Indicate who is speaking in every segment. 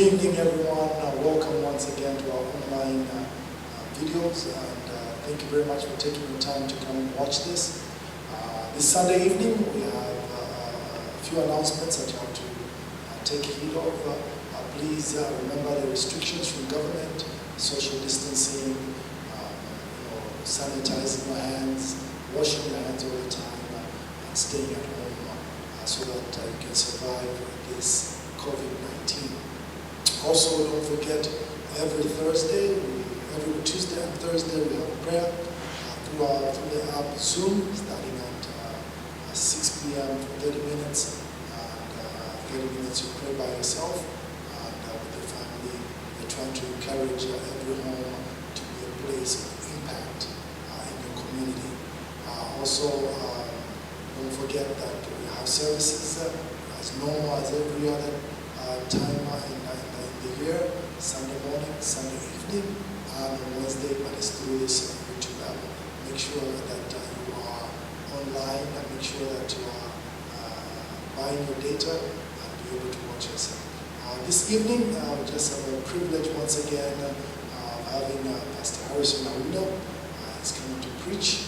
Speaker 1: Good evening, everyone. Welcome once again to our online videos, and thank you very much for taking the time to come and watch this. This Sunday evening, we have a few announcements that you have to take heed of. Please remember the restrictions from government, social distancing, sanitizing your hands, washing your hands all the time, and staying at home so that you can survive this COVID-19. Also, don't forget, every Tuesday and Thursday, we have prayer through the app Zoom, starting at 6 p.m. for 30 minutes. And 30 minutes you pray by yourself and with your family. We're trying to encourage every home to be a place of impact in your community. Also, don't forget that we have services as normal as every other time in the year, Sunday morning, Sunday evening, and on Wednesday, but it's through this YouTube app. Make sure that you are online, and make sure that you are buying your data and be able to watch us. This evening, we just have a privilege once again of having Pastor Harrison Awuno. He's coming to preach.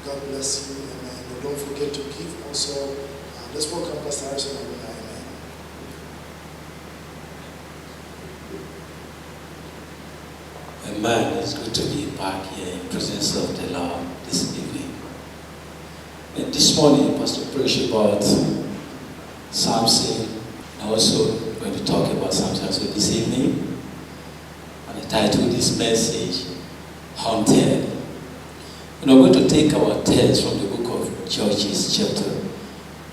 Speaker 1: God bless you, and don't forget to give also. Let's welcome Pastor Harrison Awuno.
Speaker 2: Amen. It's good to be back here in the presence of the Lord this evening. And this morning, Pastor preached about Samson. I'm also going to talk about Samson so this evening. And I titled this message, Haunted. And we're going to take our text from the book of Judges, chapter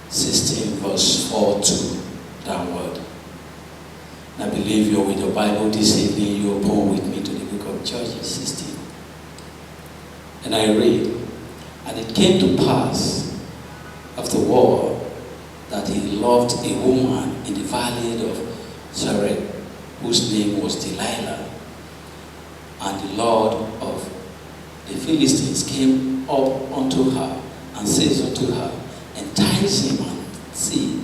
Speaker 2: 16, verse 4 to downward. And I believe you're with your Bible this evening. You open with me to the book of Judges 16. And I read, and it came to pass afterward that he loved a woman in the valley of Zareth, whose name was Delilah. And the Lord of the Philistines came up unto her and says unto her, entice him and see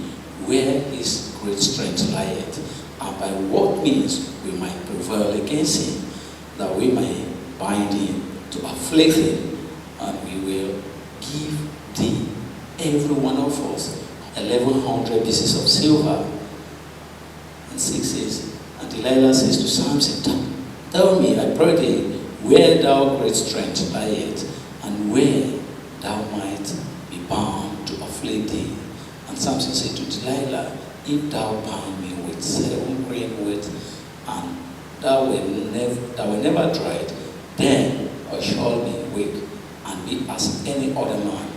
Speaker 2: where his great strength lieth, and by what means we might prevail against him, that we may bind him to afflict him, and we will give thee, every one of us, 1,100 pieces of silver. And 6 says, and Delilah says to Samson, tell me, I pray thee, where thou great strength lieth, and where thou might be bound to afflict thee. And Samson said to Delilah, if thou bind me with 7 green weights, and thou will never dried, then I shall be weak, and be as any other man.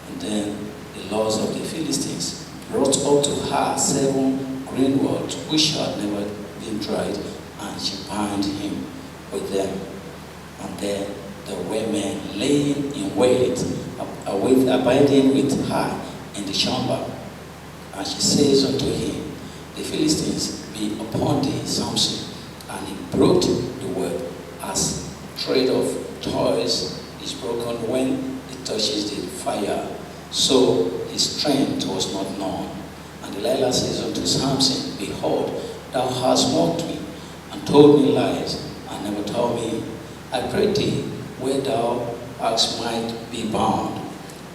Speaker 2: And then the lords of the Philistines brought up to her 7 green rods, which had never been dried, and she bound him with them. And then the women laying in wait, abiding with her in the chamber. And she says unto him, the Philistines be upon thee, Samson. And he broke the word, as thread of toys is broken when it touches the fire. So his strength was not known. And Delilah says unto Samson, behold, thou hast mocked me, and told me lies, and never told me, I pray thee, where thou hast might be bound.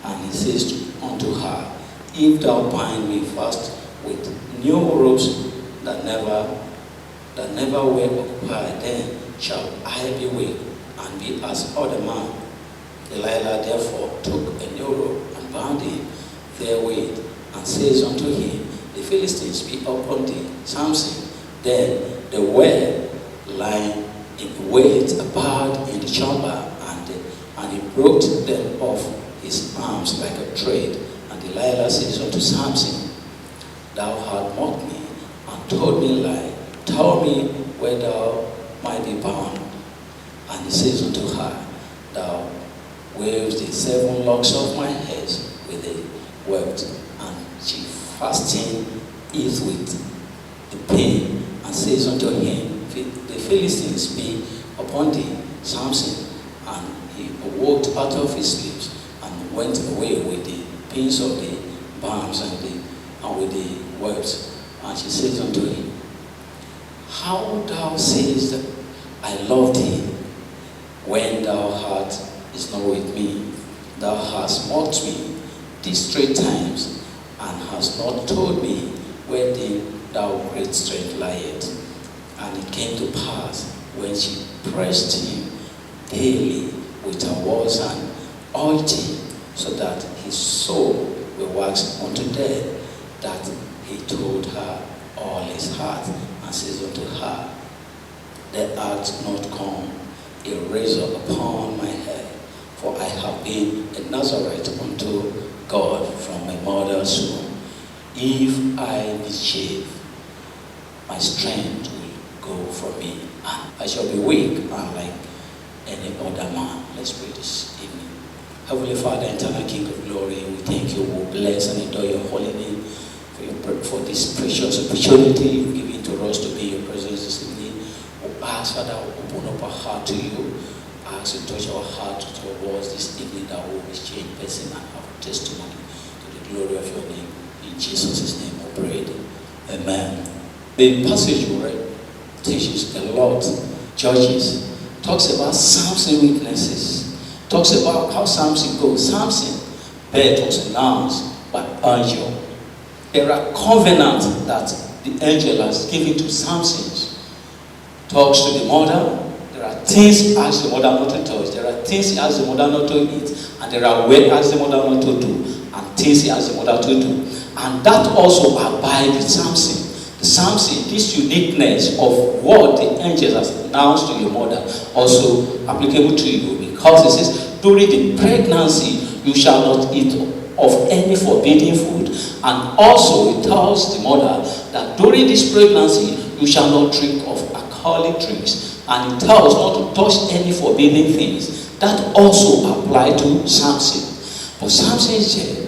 Speaker 2: And he says unto her, if thou bind me fast with new ropes that never were occupied, then shall I be weak and be as other man. Delilah therefore took a new rope and bound him therewith, and says unto him, the Philistines be upon thee, Samson. Then they were lying in wait about in the chamber, and he broke them off his arms like a thread. And Delilah says unto Samson, thou hast mocked me, and told me lie. Tell me where thou might be bound. And he says unto her, thou wavest the 7 locks of my head with a weft. And she fasting is with the pain, and says unto him, the Philistines be upon thee, Samson. And he awoke out of his sleep, and went away with the pins of the bands and with the words. And she says unto him, How thou sayest that I love thee, when thou heart is not with me? Thou hast mocked me these 3 times, and hast not told me wherein thou great strength lieth. And it came to pass, when she pressed him daily with her words and urged him, so that his soul will wax unto death, that he told her all his heart, and says unto her, Thou art not come a razor upon my head, for I have been a Nazarite unto God from my mother's womb. If I mischief, my strength will go from me, and I shall be weak and like any other man. Let's pray this evening. Heavenly Father, eternal King of glory, we thank you, we bless and adore your holy name for this precious opportunity you've given to us to be in your presence this evening. We ask, Father, open up our heart to you. Ask you to touch our heart towards this evening, that we will exchange person and have a testimony to the glory of your name. In Jesus' name we pray. Amen. The passage we read teaches a lot. Judges talks about Samson's weaknesses. Talks about how Samson goes. Samson, birth was announced by angel. There are covenants that the angel has given to Samson. Talks to the mother. There are things he asks the mother not to touch. There are things he asks the mother not to eat. And there are words he asks the mother not to do. And things he asks the mother to do. And that also abides with Samson. Samson, this uniqueness of what the angel has announced to your mother, also applicable to you, because it says, during the pregnancy, you shall not eat of any forbidden food. And also it tells the mother that during this pregnancy, you shall not drink of alcoholic drinks. And it tells not to touch any forbidden things. That also applies to Samson. But Samson is here.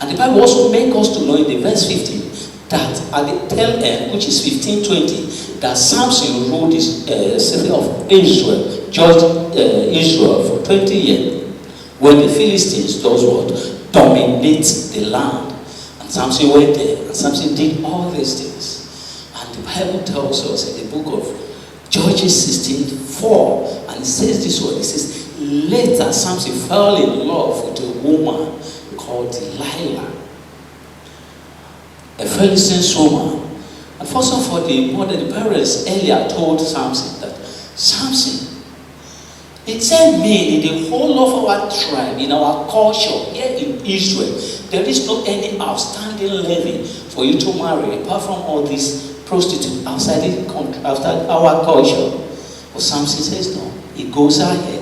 Speaker 2: And the Bible also makes us to know in the verse 15, that at the tail end, which is 15:20, that Samson ruled the city of Israel, judged Israel for 20 years, when the Philistines, those what, dominate the land. And Samson went there, and Samson did all these things. And the Bible tells us in the book of Judges 16:4, and it says this word, it says, later Samson fell in love with a woman called Delilah, a Philistine woman. And first of all, the parents earlier told Samson that, Samson, except me, in the whole of our tribe, in our culture, here in Israel, there is no any outstanding levy for you to marry, apart from all these prostitutes outside the country, outside our culture. But Samson says no. He goes ahead.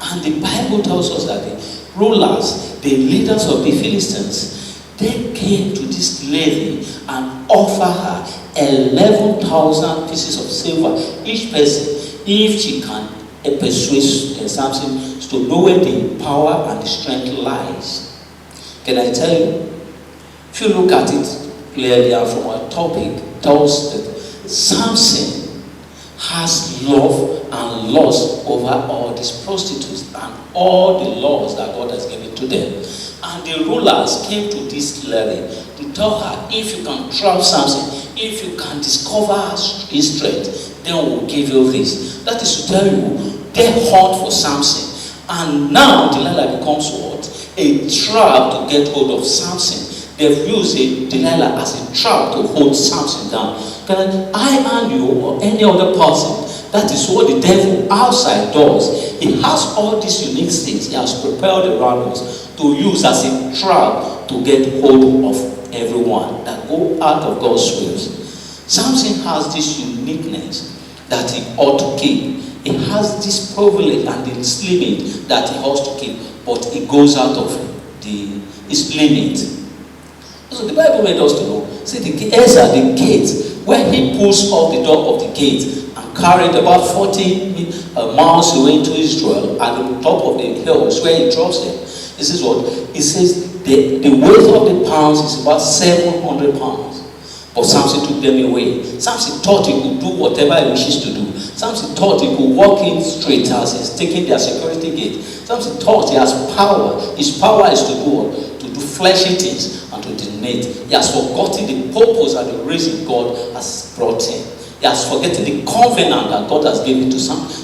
Speaker 2: And the Bible tells us that the rulers, the leaders of the Philistines, they came to this lady and offer her 11,000 pieces of silver each person, if she can persuade Samson to know where the power and the strength lies. Can I tell you? If you look at it clearly from our topic, tells that Samson has love and lust over all these prostitutes and all the laws that God has given to them. And the rulers came to this lady to tell her, if you can trap Samson, if you can discover his strength, then we'll give you this. That is to tell you, they hunt for Samson. And now Delilah becomes what? A trap to get hold of Samson. They've used Delilah as a trap to hold Samson down. Can I and you or any other person, that is what the devil outside does. He has all these unique things he has prepared around us to use as a trap to get hold of everyone that go out of God's wills. Samson has this uniqueness that he ought to keep. He has this privilege and this limit that he has to keep, but he goes out of his limit. So the Bible made us to know, see, the gate, where he pulls off the door of the gate and carried about 40 miles away into Israel at the top of the hills where he drops them. This is what it says. The weight of the pounds is about 700 pounds. But Samson took them away. Samson thought he could do whatever he wishes to do. Samson thought he could walk in straight as he's taking their security gate. Samson thought he has power. His power is to do fleshy things. And and to denote. He has forgotten the purpose and the reason God has brought him. He has forgotten the covenant that God has given to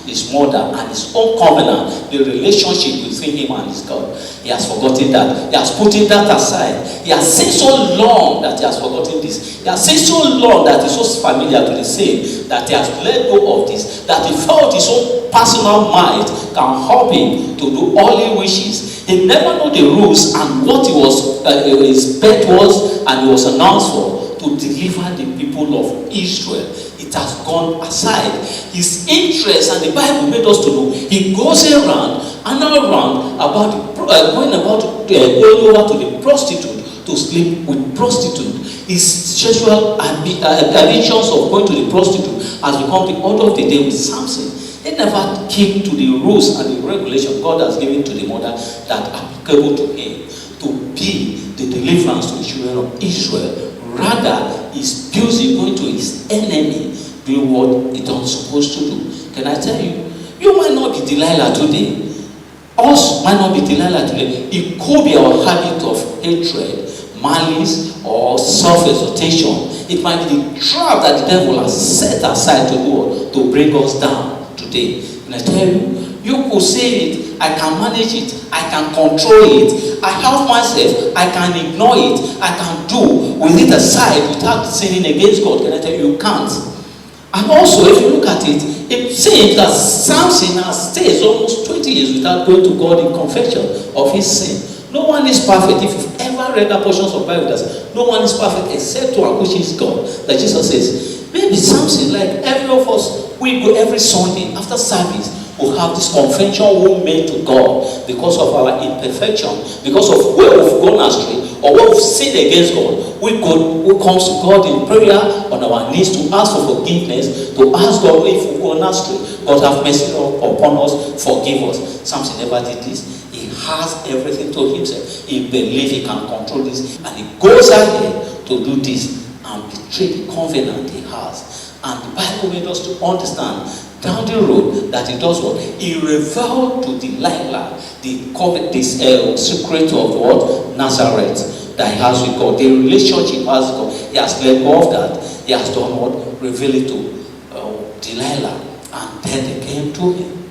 Speaker 2: his mother and his own covenant, the relationship between him and his God. He has forgotten that. He has put that aside. He has seen so long that he has forgotten this. He has seen so long that he's so familiar to the sin that he has let go of this, that he felt his own personal might can help him to do all he wishes. He never knew the rules and what his bet was, and he was announced for to deliver the people of Israel. It has gone aside. His interest, and the Bible made us to know, he goes around and around about going over to the prostitute to sleep with prostitute. His sexual ambitions of going to the prostitute has become the order of the day with Samson. He never kept to the rules and the regulations God has given to the mother that are applicable to him to be the deliverance to the children of Israel. Rather, he's busy going to his enemy, doing what he's not supposed to do. Can I tell you? You might not be Delilah today. Us might not be Delilah today. It could be our habit of hatred, malice, or self-exaltation. It might be the trap that the devil has set aside to bring us down today. And I tell you, you could say it, I can manage it, I can control it, I have myself, I can ignore it, I can do with it aside without sinning against God. Can I tell you, you can't. And also, if you look at it, it seems that Samson has stayed almost 20 years without going to God in confession of his sin. No one is perfect. If you've ever read that portions of the Bible, that says, no one is perfect except one which is God. Like Jesus says, maybe Samson, like every of us, we go every Sunday after service, we'll have this confession we made to God because of our imperfection, because of where we've gone astray or where we've sinned against God. We come to God in prayer on our knees to ask for forgiveness, to ask God if we've gone astray. God have mercy upon us, forgive us. Samson never did this. He has everything to himself. He believes he can control this, and he goes ahead to do this and betray the covenant he has. And the Bible made us to understand down the road that he does what? He revealed to Delilah this secret of what? Nazareth that he has with God. The relationship has God. He has let go of that. He has done what? Reveal it to Delilah. And then they came to him.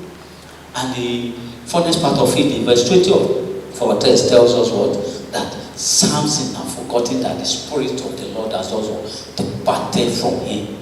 Speaker 2: And the funniest part of it, in verse 20 of our text, tells us what? That Samson had forgotten that the Spirit of the Lord has also departed from him.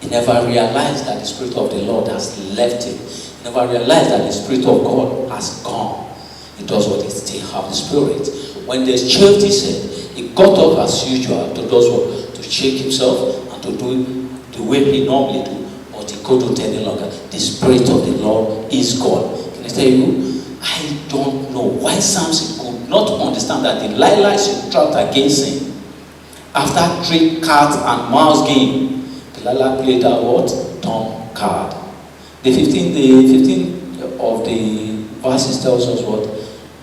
Speaker 2: He never realized that the Spirit of the Lord has left him. He never realized that the Spirit of God has gone. He does what? He still have the Spirit. When they shaved his head, he got up as usual to do what? To shake himself and to do the way he normally do. But he couldn't any longer. The Spirit of the Lord is gone. Can I tell you? I don't know why Samson could not understand that Delilah is trapped against him. After 3 cat and mouse game, Delilah played that what? Dumb card. The 15 of the verses tells us what?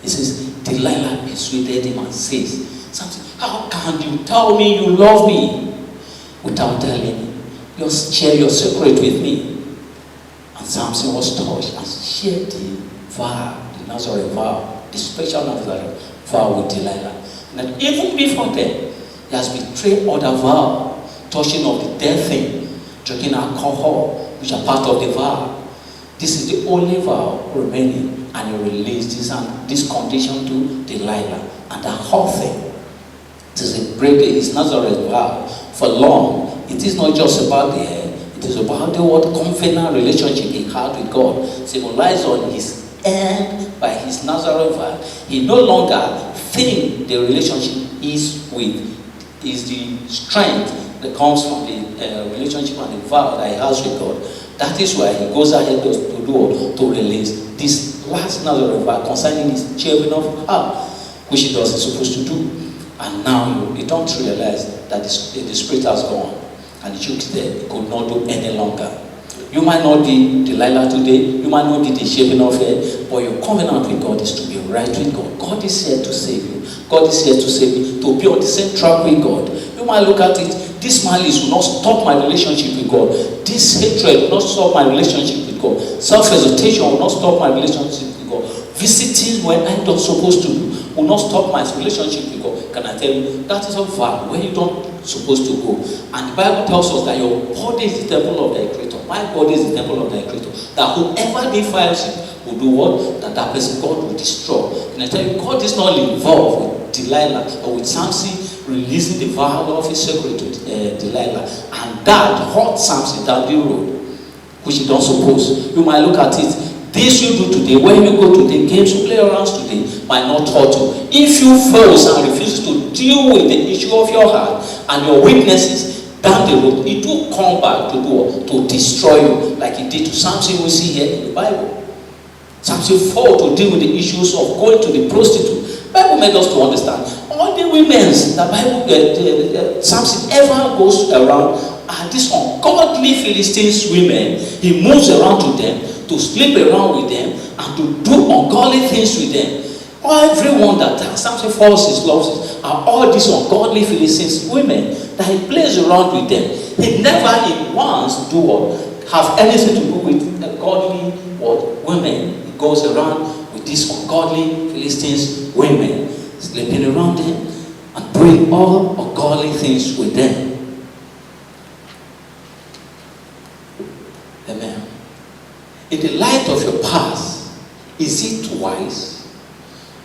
Speaker 2: It says, Delilah persuaded him and says, Samson, how can you tell me you love me without telling me? Just share your secret with me. And Samson was touched and shared the vow, the Nazareth vow, the special Nazareth vow with Delilah. And even before then, he has betrayed other vow, touching of the death thing, drinking alcohol, which are part of the vow. This is the only vow remaining, and he released this condition to Delilah, and the whole thing. It is a break his Nazareth vow for long. It is not just about the hair, it is about the what covenant relationship he had with God, symbolized on his end by his Nazareth vow. He no longer think the relationship is the strength that comes from the relationship and the vow that he has with God. That is why he goes ahead to do to release this last Nazareth vow concerning his children of her, which he wasn't supposed to do. And now you don't realize that the Spirit has gone, and the church there could not do any longer. You might not be Delilah today, you might not be the shaping of it, but your covenant with God is to be right with God. God is here to save you. God is here to save you, to be on the same track with God. You might look at it, this malice will not stop my relationship with God. This hatred will not stop my relationship with God. Self-exaltation will not stop my relationship with God. visiting when I'm not supposed to do will not stop my relationship with God. Can I tell you, that is a vow where you don't supposed to go. And the Bible tells us that your body is the temple of thy creator. My body is the temple of thy creator. That whoever defiles it will do what? That person God will destroy. Can I tell you, God is not involved with Delilah or with Samson releasing the vow of his secret to Delilah. And that hurt Samson down the road, which you don't suppose. You might look at it. This you do today, when you go to the games you play around today, might not hurt you. If you fail and refuse to deal with the issue of your heart and your weaknesses down the road, it will come back to do what? To destroy you, like it did to Samson we see here in the Bible. Samson failed to deal with the issues of going to the prostitute. The Bible made us to understand all the women that Bible Samson ever goes around are these ungodly Philistines women. He moves around to them, to sleep around with them, and to do ungodly things with them. Everyone that Samson falls his loves are all these ungodly Philistines women that he plays around with them. He never in once do what? Have anything to do with godly what? Women. He goes around with these ungodly Philistines women, sleeping around them and doing all ungodly things with them. Amen. In the light of your past, is it wise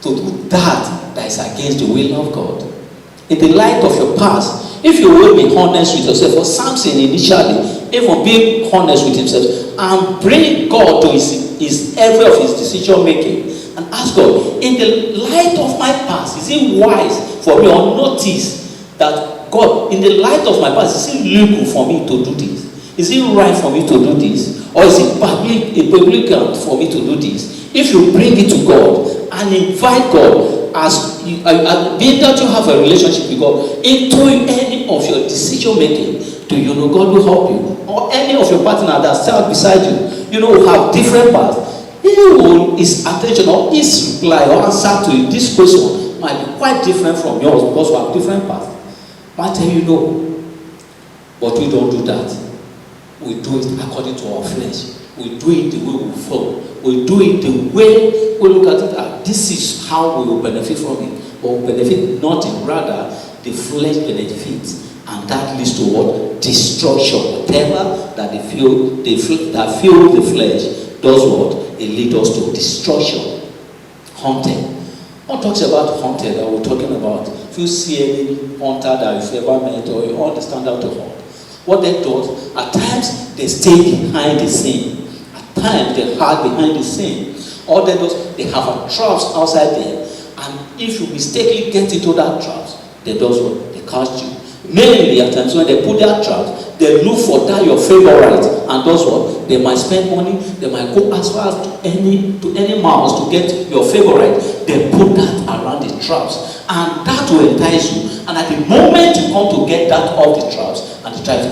Speaker 2: to do that is against the will of God? In the light of your past, if you will be honest with yourself, for Samson initially, even being honest with himself and bring God to his every of his decision making and ask God, in the light of my past, is it wise for me or notice that God, in the light of my past, is it legal for me to do this? Is it right for me to do this? Or is it biblical for me to do this? If you bring it to God and invite God, as being that you have a relationship with God, into any of your decision making, do you know God will help you? Or any of your partner that stands beside you, will have different paths. His attention or his reply or answer to this question might be quite different from yours because we have different paths. I tell you no, but we don't do that. We do it according to our flesh. We do it the way we fall. We do it the way we look at it. This is how we will benefit from it. But we benefit nothing, rather the flesh benefits, and that leads to what? Destruction. Whatever that that fuel the flesh does what? It leads us to destruction. Hunting. One talks about hunting that we're talking about. If you see any hunter that you've ever met or you understand how to hunt, what they do, at times they stay behind the scene. At times they hide behind the scene. All they do, they have a traps outside there. And if you mistakenly get into that traps, they do what? They catch you. Mainly at times when they put their traps, they look for that your favorite, and those what? They might spend money, they might go as far as to any miles to get your favorite. They put that around the traps, and that will entice you. And at the moment you come to get that off the traps, and they try to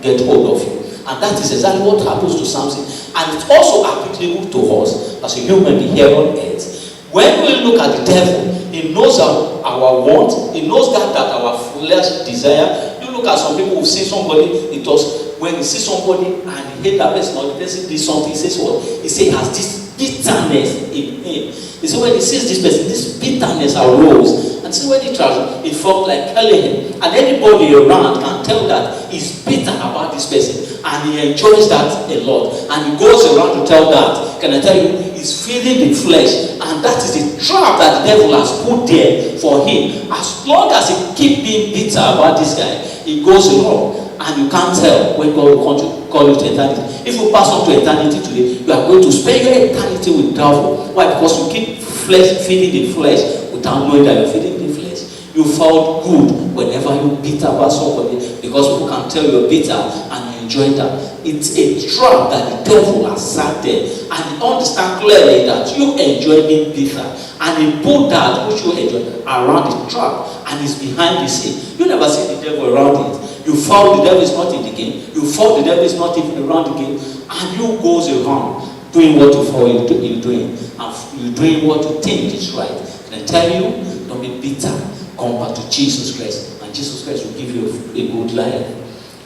Speaker 2: get hold of you. And that is exactly what happens to Samson. And it's also applicable to us as a human being here on earth. When we look at the devil, he knows our want, he knows that our flesh desire. You look at some people who see somebody, it does, when he sees somebody and he hates that person, or the person did something, he says what? He says he has this bitterness in him. He said when he sees this person, this bitterness arose. And see when he travels, it felt like killing him. And anybody around can tell that he's bitter about this person. And he enjoys that a lot. And he goes around to tell that. Can I tell you, he's feeding the flesh. And that is the trap that the devil has put there for him. As long as he keeps being bitter about this guy, he goes along. And you can't tell when God will want to call you to eternity. If you pass on to eternity today, you are going to spend your eternity with the devil. Why? Because you keep feeding the flesh without knowing that you're feeding the flesh. You felt good whenever you're bitter about somebody, because people can tell you're bitter and you enjoy that. It's a trap that the devil has sat there, and he understands clearly that you enjoy being bitter, and he put that which you enjoy around the trap, and it's behind the scene. You never see the devil around it. You found the devil is not in the game. You found the devil is not even around the game, and you goes around doing what you thought you're doing, and you're doing what you think is right. And I tell you, don't be bitter. Come back to Jesus Christ, and Jesus Christ will give you a good life.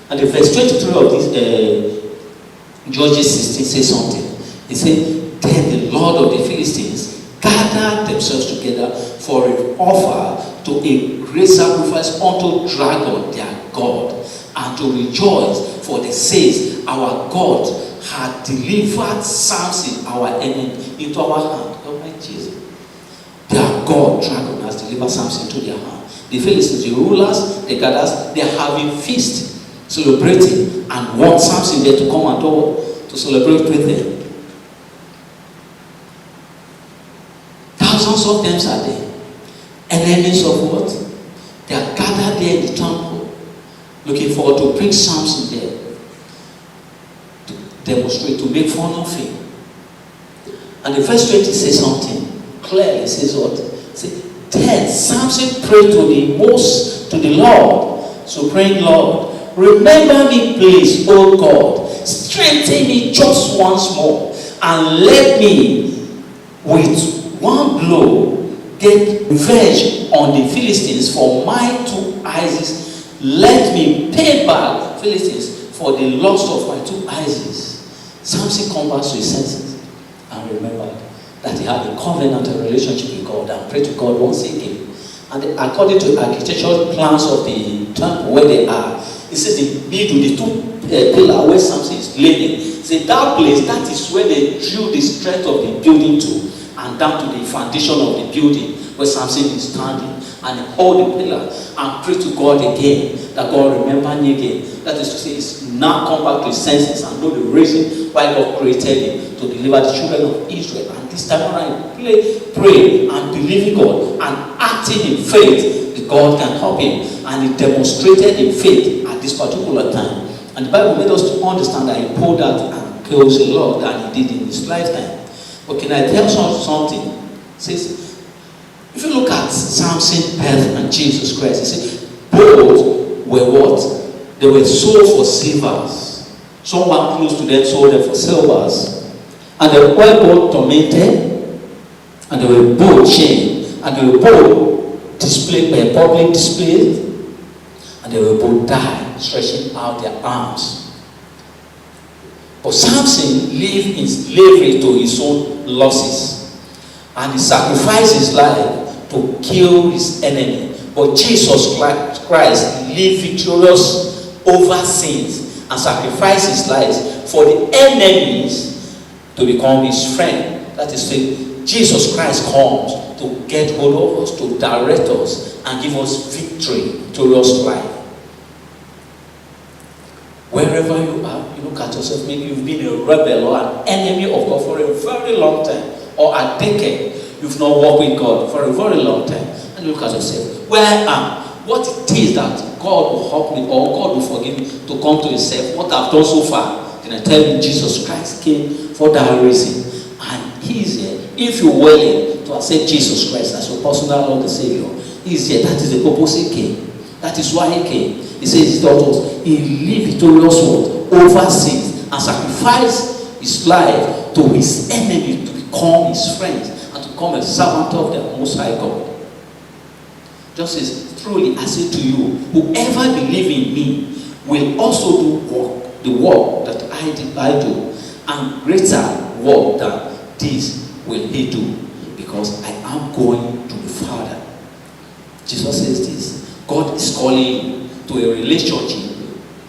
Speaker 2: And the verse 23 of this Judges 16 says something. He said, then the Lord of the Philistines gathered themselves together for an offer to a great sacrifice unto Dragon, their god, and to rejoice, for they says, our God had delivered Samson, our enemy, into our hand. Oh my Jesus. Their God, Dragon, has delivered Samson into their hand. The Philistines, the rulers, the gathers, they are having feast, celebrating, and want Samson there to come and to celebrate with them. Thousands of them are there. Enemies of what? They are gathered there in the temple, looking forward to bring Samson there, to demonstrate, to make fun of him. And the verse 20 says something clearly. It says what? It says, then Samson prayed to the Lord, supreme Lord, remember me please, O God, strengthen me just once more, and let me with one blow get revenge on the Philistines for my 2 eyes. Let me pay back Philistines for the loss of my 2 eyes. Samson comes back to his senses and remembered that he had a covenant, a relationship with God, and prayed to God once again. And according to architectural plans of the temple where they are, it says the middle, the 2 pillars where Samson is leaning. Say that place, that is where they drew the strength of the building to, and down to the foundation of the building where Samson is standing, and hold the pillar and pray to God again, that God remember me again. That is to say, he's now come back to his senses and know the reason why God created him, to deliver the children of Israel. And this time around, pray and believing God and acting in faith that God can help him. And he demonstrated in faith at this particular time. And the Bible made us to understand that he pulled out and kills a lot than he did in his lifetime. But can I tell something? It says, if you look at Samson's birth and Jesus Christ, it says, both were what? They were sold for silvers. Someone close to them sold them for silvers. And they were both tormented, and they were both chained, and they were both displayed by public display, and they were both died, stretching out their arms. But Samson lived in slavery to his own losses, and he sacrificed his life to kill his enemy. But Jesus Christ lived victorious over sins and sacrificed his life for the enemies to become his friend. That is to say, Jesus Christ comes to get hold of us, to direct us, and give us victory, victorious life. Wherever you are, you look at yourself, maybe you've been a rebel or an enemy of God for a very long time, or a decade. You've not walked with God for a very long time. And you look at yourself, where I am, what it is that God will help me, or God will forgive me to come to himself, what I've done so far. Can I tell you, Jesus Christ came for that reason. And he is here. If you're willing to accept Jesus Christ as your personal Lord and Savior, he is here. That is the purpose he came. That is why he came. He says he taught us, he lived victorious over sins and sacrificed his life to his enemy to become his friend and to become a servant of the Most High God. Just as truly I say to you, whoever believes in me will also do the work that I do, and greater work than this will he do, because I am going to the Father. Jesus says this. God is calling you to a relationship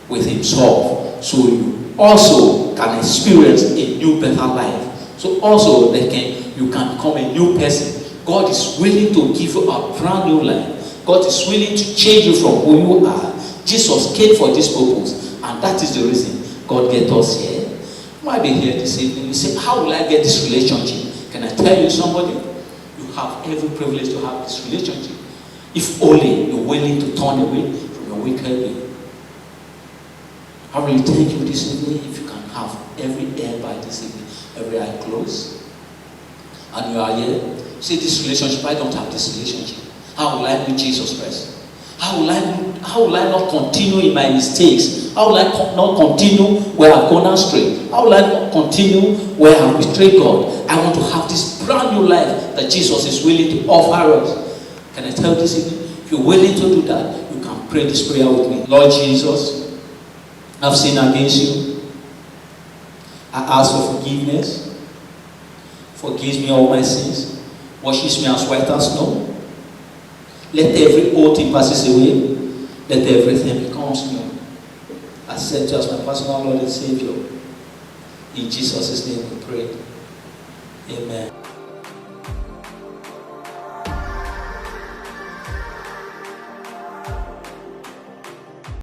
Speaker 2: with himself, so you also can experience a new better life. So also you can become a new person. God is willing to give you a brand new life. God is willing to change you from who you are. Jesus came for this purpose, and that is the reason God get us here. You might be here this evening. You say, how will I get this relationship? Can I tell you somebody? You have every privilege to have this relationship, if only you're willing to turn away from your wicked way. I really thank you this evening if you can have every ear by this evening, every eye closed, and you are here. Say, this relationship, I don't have this relationship. How will I know Jesus Christ? How will I not continue in my mistakes? How will I not continue where I've gone astray? How will I not continue where I've betrayed God? I want to have this brand new life that Jesus is willing to offer us. Can I tell you this evening? If you're willing to do that, you can pray this prayer with me. Lord Jesus, I've sinned against you. I ask for forgiveness. Forgive me all my sins. washes me as white as snow. Let every old thing passes away. Let everything becomes new. I accept you as my personal Lord and Savior. In Jesus' name we pray. Amen.